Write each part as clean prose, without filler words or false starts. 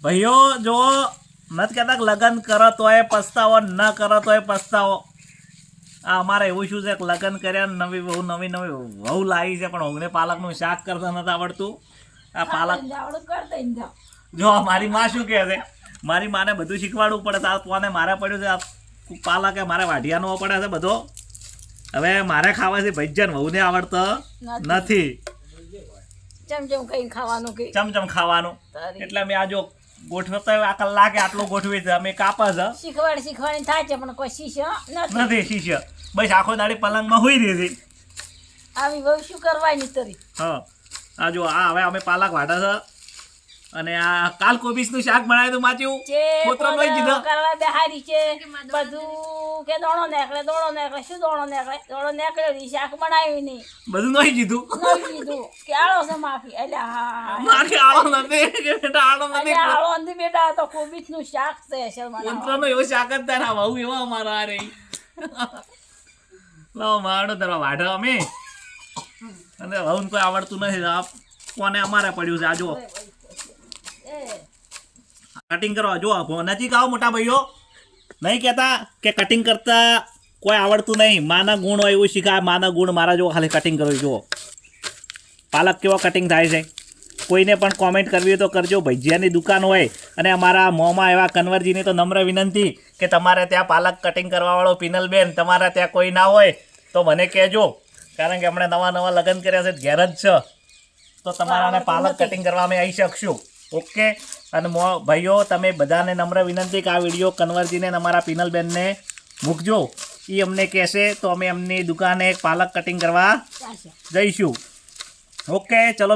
ભાઈઓ જો નથી કહેતા લગ્ન કરો તોય પસ્તાવો, ન કરો તોય પસ્તાવો. આ અમારે એવું શું છે કે લગ્ન કર્યા નવી વહુ લાવી છે, પણ ઓગણે પાલકનું શાક કરતા નથી આવડતું. આ પાલક જો મારી માં શું કહે છે, મારી માને બધું શીખવાડવું પડે. તો આ કોને મારે પડ્યું છે, આ પાલક મારે વાઢિયાનો પડે છે બધો. હવે મારે ખાવાથી ભજન વહુને આવડતો નથી. ચમચમ ખાવાનું એટલે મેં આ જો ગોઠવતો આ કલાકે આટલું ગોઠવી છે, અમે કાપા છે શીખવાડી થાય છે, પણ કોઈ શિષ્ય નથી. શિષ્ય બસ આખો દાડી પલંગમાં હોઈ રહી છે. આવી બહુ શું કરવાની તરી. હા આ જો આ હવે અમે પાલક વાઢા છે, અને આ કાલ કોબીજનું શાક બનાવ્યું હતું. માચ્યું પોતરો લઈ દીધો કરવા બેહારી છે બધું કે દોણો નીકળે શું દોણો નીકળે શાક બનાવ્યું નહીં, બધું નહીં દીધું. નહીં કીધું કે આળો છે માફી. એટલે હા મારી આળો નથી બેટા, આળો નથી. આળો નથી બેટા, તો કોબીજ નું શાક છે અસલ પોતરો નો એવો શાક જ તારા બહુ એવો અમારા રે. લાવો મારો તારા વાઢો અમે, અને વહુને કોઈ આવડતું નથી. કોને અમારે પડ્યું છે. આ જો કટિંગ કરવા જો નજીક આવો મોટા ભાઈઓ. નહીં કહેતા કે કટિંગ કરતા કોઈ આવડતું નહીં, માના ગુણ હોય એવું શીખાય. માના ગુણ મારા જો ખાલી કટિંગ કરવું. જુઓ પાલક કેવો કટિંગ થાય છે. કોઈને પણ કોમેન્ટ કરવી હોય તો કરજો. ભજીયાની દુકાન હોય અને અમારા મોંમાં એવા કન્વરજીની તો નમ્ર વિનંતી કે તમારે ત્યાં પાલક કટિંગ કરવાવાળો પિનલબેન તમારા ત્યાં કોઈ ના હોય તો મને કહેજો, કારણ કે હમણાં નવા લગ્ન કર્યા છે, ઘેર જ છે, તો તમારાને પાલક કટિંગ કરવા અમે આવી શકશું. ઓકે. અને ભાઈઓ તમે બધાને નમ્ર વિનંતી કે આ વિડીયો કન્વરજીને અમારા પિનલબેનને મૂકજો. એ અમને કહેશે તો અમે એમની દુકાને પાલક કટિંગ કરવા જઈશું. ઓકે ચલો,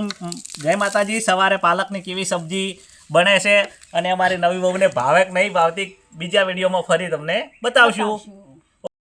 જય માતાજી. સવારે પાલકની કેવી સબ્જી બને છે અને અમારી નવી વહુને ભાવે કે નહીં ભાવતી બીજા વિડીયોમાં ફરી તમને બતાવશું.